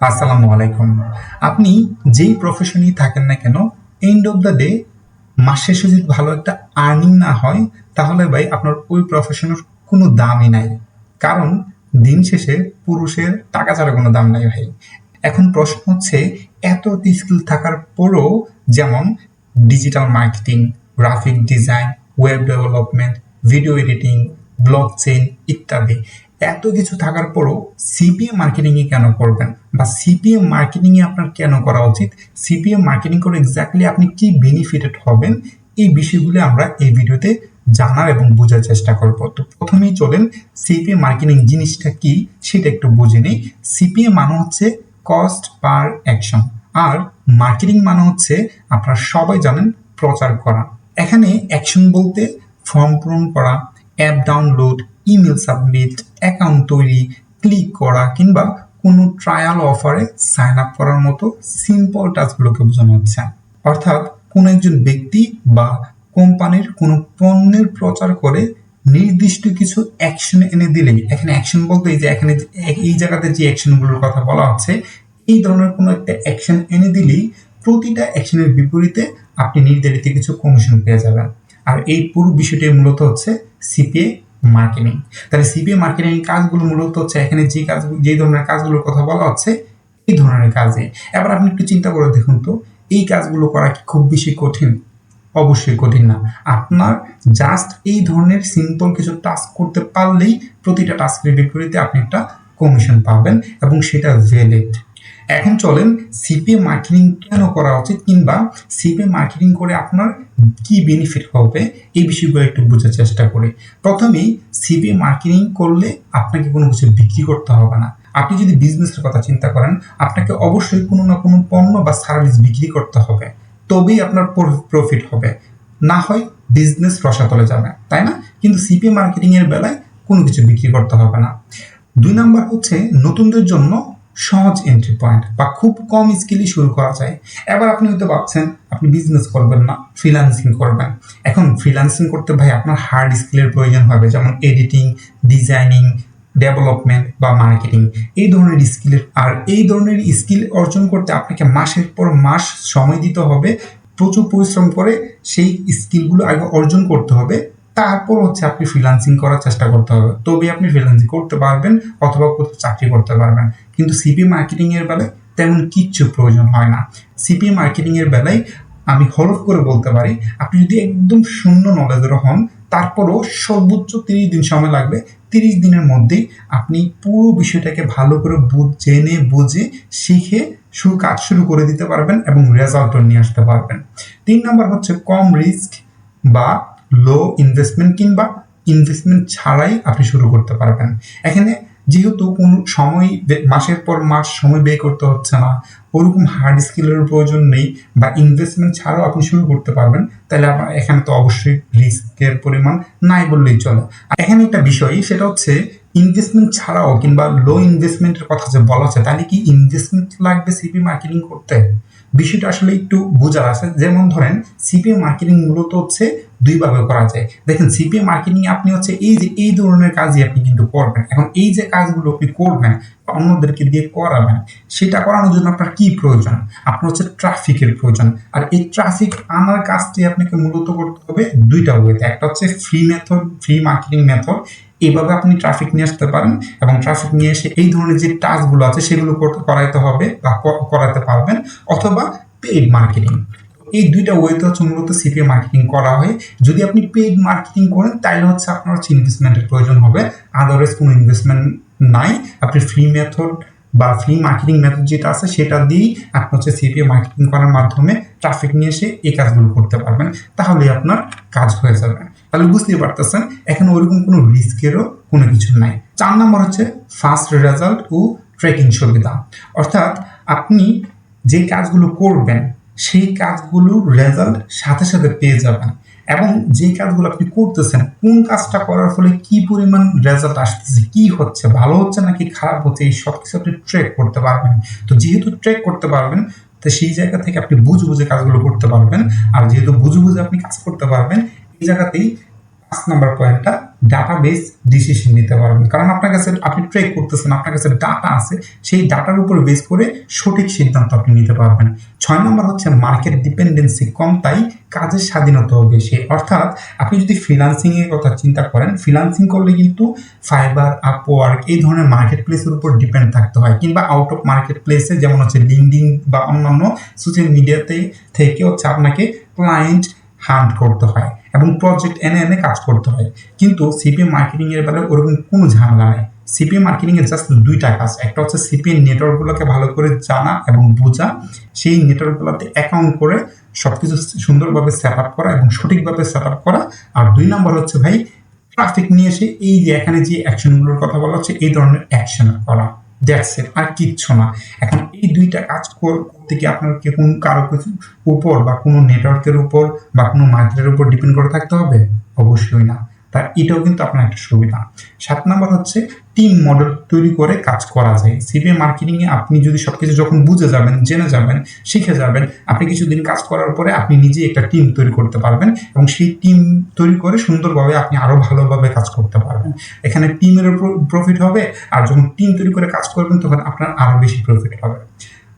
আসসালামু আলাইকুম। আপনি যেই প্রফেশনেই থাকেন না কেন, এন্ড অফ দ্য ডে মাস শেষে যদি ভালো একটা আর্নিং না হয়, তাহলে ভাই আপনার ওই প্রফেশনের কোনো দামই নাই। কারণ দিন শেষে পুরুষের টাকা ছাড়া কোনো দাম নাই ভাই। এখন প্রশ্ন হচ্ছে, এত স্কিল থাকার পরও, যেমন digital marketing, graphic design, web development, video editing, blockchain ইত্যাদি, এত কিছু থাকার পরও সিপিএম মার্কেটিং এ কেন করবেন, বা সিপিএম মার্কেটিং এ আপনার কেন করা উচিত, সিপিএম মার্কেটিং করে এক্স্যাক্টলি আপনি কি বেনিফিটেড হবেন, এই বিষয়গুলো আমরা এই ভিডিওতে জানার এবং বোঝার চেষ্টা করব। তো প্রথমেই চলেন সিপিএম মার্কেটিং জিনিসটা কি সেটা একটু বুঝে নিই। সিপিএম মানে হচ্ছে কস্ট পার অ্যাকশন, আর মার্কেটিং মানে হচ্ছে, আপনারা সবাই জানেন, প্রচার করা। এখানে অ্যাকশন বলতে ফর্ম পূরণ করা, app download, email submit, account তৈরি, ক্লিক করা, কিংবা কোনো ট্রায়াল অফারে সাইন আপ করার মতো সিম্পল টাস্কগুলোকে বোঝানো হচ্ছে। অর্থাৎ কোনো একজন ব্যক্তি বা কোম্পানির কোনো পণ্যের প্রচার করে নির্দিষ্ট কিছু অ্যাকশন এনে দিলেই, এখানে অ্যাকশন বলতে এই যে এখানে এই জায়গাতে যে অ্যাকশনগুলোর কথা বলা হচ্ছে, এই ধরনের কোনো একটা অ্যাকশন এনে দিলেই প্রতিটা অ্যাকশনের বিপরীতে আপনি নির্ধারিত কিছু কমিশন পেয়ে যাবেন। আর এই পুরো বিষয়টি মূলত হচ্ছে সিপিএ মার্কেটিং। তাহলে সিপিএ মার্কেটিং এর কাজগুলো মূলত হচ্ছে, এখানে যে ধরনের কাজগুলোর কথা বলা হচ্ছে এই ধরনের কাজে। এবার আপনি একটু চিন্তা করে দেখুন তো, এই কাজগুলো করা কি খুব বেশি কঠিন? অবশ্যই কঠিন না। আপনার জাস্ট এই ধরনের সিম্পল কিছু টাস্ক করতে পারলেই প্রতিটা টাস্কের বিপরীতে আপনি একটা কমিশন পাবেন, এবং সেটা ভ্যালিড। এখন চলেন সিপিএ মার্কেটিং কেন করা উচিত, কিংবা সিপিএ মার্কেটিং করে আপনার কি বেনিফিট হবে, এই বিষয়গুলো একটু বোঝার চেষ্টা করি। প্রথমেই, সিপিএ মার্কেটিং করলে আপনাকে কোনো কিছু বিক্রি করতে হবে না। আপনি যদি বিজনেসের কথা চিন্তা করেন, আপনাকে অবশ্যই কোনো না কোনো পণ্য বা সার্ভিস বিক্রি করতে হবে, তবেই আপনার প্রফিট হবে, না হয় বিজনেস রসাতলে যাবে, তাই না? কিন্তু সিপিএ মার্কেটিং এর বেলায় কোনো কিছু বিক্রি করতে হবে না। 2 নাম্বার হচ্ছে নতুনদের জন্য সহজ এন্ট্রি পয়েন্ট, বা খুব কম স্কিলই শুরু করা যায়। এবার আপনি হয়তো ভাবছেন আপনি বিজনেস করবেন না, ফ্রিল্যান্সিং করবেন। এখন ফ্রিল্যান্সিং করতে ভাই আপনার হার্ড স্কিলের প্রয়োজন হবে, যেমন এডিটিং, ডিজাইনিং, ডেভেলপমেন্ট বা মার্কেটিং, এই ধরনের স্কিলের। আর এই ধরনের স্কিল অর্জন করতে আপনাকে মাসের পর মাস সময় দিতে হবে, প্রচুর পরিশ্রম করে সেই স্কিলগুলো আগে অর্জন করতে হবে। তারপর হচ্ছে আপনি ফ্রিল্যান্সিং করার চেষ্টা করতে হবে, তবে আপনি ফ্রিল্যান্সিং করতে পারবেন অথবা কোথাও চাকরি করতে পারবেন। কিন্তু সিপি মার্কেটিং এর বেলায় তেমন কিচ্ছু প্রয়োজন হয় না। সিপি মার্কেটিং এর বেলায় আমি হলফ করে বলতে পারি, আপনি যদি একদম শূন্য নলেজের হন, তারপরও সর্বোচ্চ 30 দিন সময় লাগবে। 30 দিনের মধ্যেই আপনি পুরো বিষয়টাকে ভালো করে জেনে বুঝে শিখে কাজ শুরু করে দিতে পারবেন এবং রেজাল্টও নিয়ে আসতে পারবেন। 3 নাম্বার হচ্ছে কম রিস্ক বা লো ইনভেস্টমেন্ট, কিংবা ইনভেস্টমেন্ট ছাড়াই আপনি শুরু করতে পারবেন। এখানে যেহেতু কোনো সময় মাসের পর মাস সময় ব্যয় করতে হচ্ছে না, ওরকম হার্ড স্কিলের প্রয়োজন নেই, বা ইনভেস্টমেন্ট ছাড়াও আপনি শুরু করতে পারবেন, তাহলে এখানে তো অবশ্যই রিস্কের পরিমাণ নাই বললেই চলে। এখানে একটা বিষয়, সেটা হচ্ছে ইনভেস্টমেন্ট ছাড়াও কিংবা লো ইনভেস্টমেন্টের কথা যে বলা হচ্ছে, তাহলে কি ইনভেস্টমেন্ট লাগবে সিপি মার্কেটিং করতে? বিষয়টা আসলে একটু বোঝার আছে। যেমন ধরেন, সিপিএ মার্কেটিং মূলত হচ্ছে 2 ভাবে করা যায়। দেখেন, সিপিএ মার্কেটিং আপনি হচ্ছে এই ধরনের কাজই আপনি কিন্তু করবেন। এখন এই যে কাজগুলো আপনি করবেন, অন্যদেরকে দিয়ে করাবেন, সেটা করানোর জন্য আপনার কি প্রয়োজন? আপনার হচ্ছে ট্রাফিকের প্রয়োজন। আর এই ট্রাফিক আনার কাজটি আপনাকে মূলত করতে হবে 2টা ওয়েতে। একটা হচ্ছে ফ্রি মার্কেটিং মেথড। এইভাবে আপনি ট্রাফিক নিয়ে আসতে পারেন, এবং ট্রাফিক নিয়ে এসে এই ধরনের যে টাস্কগুলো আছে সেগুলো করাইতে হবে বা করাতে পারবেন। অথবা পেইড মার্কেটিং। এই 2টা ওয়েতে হচ্ছে মূলত সিপিএ মার্কেটিং করা হয়। যদি আপনি পেইড মার্কেটিং করেন, তাহলে হচ্ছে আপনার হচ্ছে ইনভেস্টমেন্টের প্রয়োজন হবে, আদারওয়াইজ কোনো ইনভেস্টমেন্ট নাই। আপনি ফ্রি মেথড বা ফ্রি মার্কেটিং মেথড যেটা আছে সেটা দিয়েই আপনি হচ্ছে সিপিএ মার্কেটিং করার মাধ্যমে ট্রাফিক নিয়ে এসে এই কাজগুলো করতে পারবেন, তাহলে আপনার কাজ হয়ে যাবে। তাহলে বুঝতেই পারতেছেন, এখানে ওরকম কোনো রিস্কেরও কোনো কিছু নাই। 4 নম্বর হচ্ছে ফাস্ট রেজাল্ট ও ট্রেকিং সুবিধা। অর্থাৎ আপনি যে কাজগুলো করবেন সেই কাজগুলোর রেজাল্ট সাথে সাথে পেয়ে যাবেন, এবং যে কাজগুলো আপনি করতেছেন, কোন কাজটা করার ফলে কি পরিমাণ রেজাল্ট আসতেছে, কি হচ্ছে, ভালো হচ্ছে নাকি খারাপ হচ্ছে, এই সব কিছু আপনি ট্র্যাক করতে পারবেন। তো যেহেতু ট্র্যাক করতে পারবেন, তো সেই জায়গা থেকে আপনি বুঝে বুঝে কাজগুলো করতে পারবেন। আর যেহেতু বুঝে বুঝে আপনি কাজ করতে পারবেন, এই জায়গাতেই 5 নম্বর পয়েন্টটা ডাটাবেস ডিসিশন নিতে পারবেন, কারণ আপনার কাছে আপনি ট্রেক করতেছেন, আপনার কাছে ডাটা আছে, সেই ডাটার উপর বেস করে সঠিক সিদ্ধান্ত আপনি নিতে পারবেন। 6 নম্বর হচ্ছে মার্কেট ডিপেন্ডেন্সি কম, তাই কাজের স্বাধীনতাও বেশি। অর্থাৎ আপনি যদি ফ্রিল্যান্সিং এর কথা চিন্তা করেন, ফ্রিল্যান্সিং করলে কিন্তু ফাইবার, আপওয়ার্ক এই ধরনের মার্কেট প্লেসের উপর ডিপেন্ড থাকতে হয়, কিংবা আউট অফ মার্কেট প্লেসে যেমন হচ্ছে লিঙ্কডইন বা অন্যান্য সোশ্যাল মিডিয়াতে থেকে হচ্ছে আপনাকে ক্লায়েন্ট হান্ট করতে হয় এবং প্রজেক্ট এনে এনে কাজ করতে হয়। কিন্তু সিপিএম মার্কেটিং এর বেলায় ওরকম কোনো ঝামেলা নেই। সিপিএম মার্কেটিং এর জাস্ট দুইটা কাজ, একটা হচ্ছে সিপিএম নেটওয়ার্কগুলোকে ভালো করে জানা এবং বোঝা, সেই নেটওয়ার্কগুলোতে অ্যাকাউন্ট করে সবকিছু সুন্দরভাবে সেট আপ করা এবং সঠিকভাবে সেট আপ করা। আর 2 নম্বর হচ্ছে ভাই ট্রাফিক নিয়ে এসে এই যে এখানে যে অ্যাকশনগুলোর কথা বলা হচ্ছে এই ধরনের অ্যাকশন করা, দ্যাটস ইট, আর কিচ্ছু না। এখন এই দুইটা কাজ করতে কি আপনার কি কোন কারো কিছু উপর বা কোনো নেটওয়ার্কের উপর বা কোনো মার্কেটের উপর ডিপেন্ড করে থাকতে হবে? অবশ্যই না। তার এটাও কিন্তু আপনার একটা সুবিধা। 7 নম্বর হচ্ছে টিম মডেল তৈরি করে কাজ করা যায়। সিপিএম মার্কেটিং এ আপনি যদি সবকিছু যখন বুঝে যাবেন, জেনে যাবেন, শিখে যাবেন, আপনি কিছুদিন কাজ করার পরে আপনি নিজে একটা টিম তৈরি করতে পারবেন এবং সেই টিম তৈরি করে সুন্দরভাবে আপনি আরো ভালোভাবে কাজ করতে পারবেন। এখানে টিমের প্রফিট হবে, আর যখন টিম তৈরি করে কাজ করবেন তখন আপনার আরো বেশি প্রফিট হবে।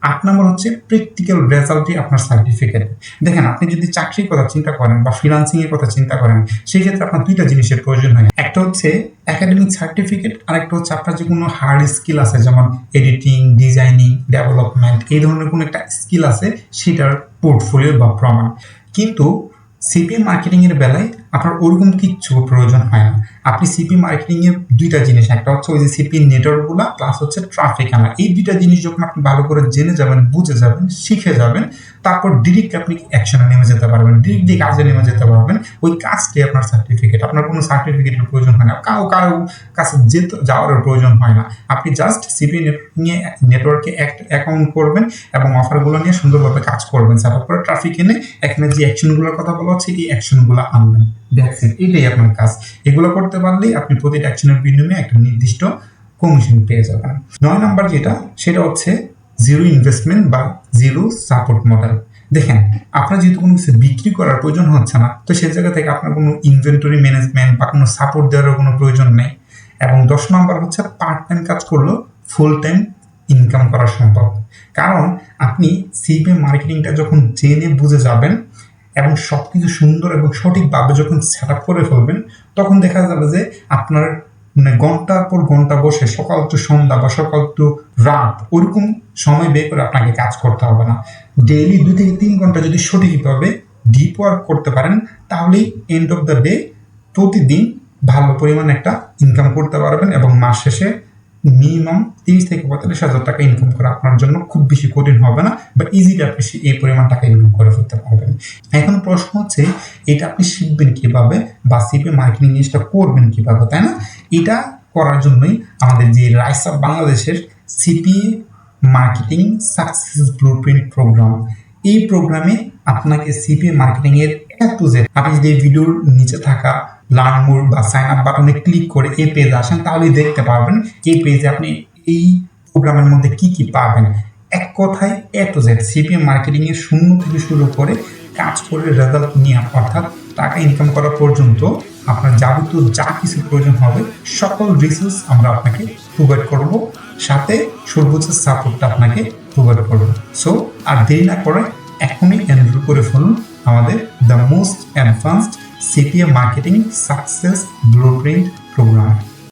8 নম্বর হচ্ছে প্র্যাকটিক্যাল রেজাল্টই আপনার সার্টিফিকেট। দেখেন, আপনি যদি চাকরির কথা চিন্তা করেন বা ফ্রিল্যান্সিং এর কথা চিন্তা করেন, সেই ক্ষেত্রে আপনার দুইটা জিনিসের প্রয়োজন হয়। একটা হচ্ছে একাডেমিক সার্টিফিকেট, আর একটা হচ্ছে আপনার যে কোনো হার্ড স্কিল আছে, যেমন এডিটিং, ডিজাইনিং, ডেভেলপমেন্ট, এই ধরনের কোনো একটা স্কিল আছে, সেটার পোর্টফোলিও বা প্রমাণ। কিন্তু সিপিএম মার্কেটিং এর বেলায় আপনার ওরকম কিচ্ছু প্রয়োজন হয় না। আপনি সিপিএম মার্কেটিং এর দুইটা জিনিস, একটা হচ্ছে ওই যে সিপিএম নেটওয়ার্কগুলো, প্লাস হচ্ছে ট্রাফিক আনা, এই দুইটা জিনিস যখন আপনি ভালো করে জেনে যাবেন, বুঝে যাবেন, শিখে যাবেন, তারপর ডিরেক্ট আপনি অ্যাকশনে নেমে যেতে পারবেন, ডিরেক্টলি কাজে নেমে যেতে পারবেন। ওই কাজটাই আপনার সার্টিফিকেট। আপনার কোনো সার্টিফিকেটের প্রয়োজন হয় না, কারো কাছে যাওয়ার প্রয়োজন হয় না। আপনি জাস্ট সিপিএম নেটওয়ার্কে অ্যাকাউন্ট করবেন এবং অফারগুলো নিয়ে সুন্দরভাবে কাজ করবেন, তারপরে ট্রাফিক এনে এখানে যে অ্যাকশনগুলোর কথা বলা হচ্ছে এই অ্যাকশনগুলো আনবেন। দেখছেন, এটাই আপনার কাজ। এগুলো করতে পারলেই আপনি প্রতিটা অ্যাকশনের বিনিময়ে একটা নির্দিষ্ট কমিশন পেয়ে যাবেন। 9 নাম্বার যেটা, সেটা হচ্ছে জিরো ইনভেস্টমেন্ট বা জিরো সাপোর্ট মডেল। দেখেন, আপনার যেহেতু কোনো কিছু বিক্রি করার প্রয়োজন হচ্ছে না, তো সেই জায়গা থেকে আপনার কোনো ইনভেন্টরি ম্যানেজমেন্ট বা কোনো সাপোর্ট দেওয়ার কোনো প্রয়োজন নেই। এবং 10 নম্বর হচ্ছে পার্ট টাইম কাজ করলেও ফুল টাইম ইনকাম করা সম্ভব। কারণ আপনি সিপিএম মার্কেটিংটা যখন জেনে বুঝে যাবেন এবং সবকিছু সুন্দর এবং সঠিকভাবে যখন সেট আপ করে ফেলবেন, তখন দেখা যাবে যে আপনার ঘন্টার পর ঘন্টা বসে সকাল টু সন্ধ্যা বা সকাল টু রাত ওরকম সময় বের করে আপনাকে কাজ করতে হবে না। ডেইলি 2 থেকে 3 ঘন্টা যদি সঠিকভাবে ডিপ ওয়ার্ক করতে পারেন, তাহলেই এন্ড অফ দ্য ডে প্রতিদিন ভালো পরিমাণ একটা ইনকাম করতে পারবেন এবং মাস শেষে মিনিমাম 30 থেকে 45,000 টাকা ইনকাম করা আপনার জন্য খুব বেশি কঠিন হবে না, বা ইজিলি আপনি এই পরিমাণ টাকা ইনকাম করে ফেলতে পারবেন। এখন প্রশ্ন হচ্ছে, এটা আপনি শিখবেন কিভাবে বা সিপিএম মার্কেটিং জিনিসটা করবেন কিভাবে, তাই না? এটা করার জন্যই আমাদের যে রাইস অফ বাংলাদেশের CPA marketing success blueprint programme, এই প্রোগ্রামে আপনাকে সিপিএম মার্কেটিং এর A to Z, আপনি যদি এই ভিডিওর নিচে থাকা লার্ন মোর বা সাইন আপ বাটনে ক্লিক করে এই পেজে আসেন, তাহলেই দেখতে পারবেন এই পেজে আপনি এই প্রোগ্রামের মধ্যে কি কি পাবেন। এক কথায় A to Z CPM marketing এর শূন্য থেকে শুরু করে কাজ করে রেজাল্ট নিয়ে, অর্থাৎ টাকা ইনকাম করা পর্যন্ত আপনার যাবতীয় যা কিছু প্রয়োজন হবে সকল রিসোর্স আমরা আপনাকে প্রোভাইড করব, সাথে সর্বোচ্চ সাপোর্টটা আপনাকে প্রোভাইড করব। সো আর দেরি না করে এখনই এনরোল করে ফেলুন আমাদের the most advanced CPM marketing success blueprint programme.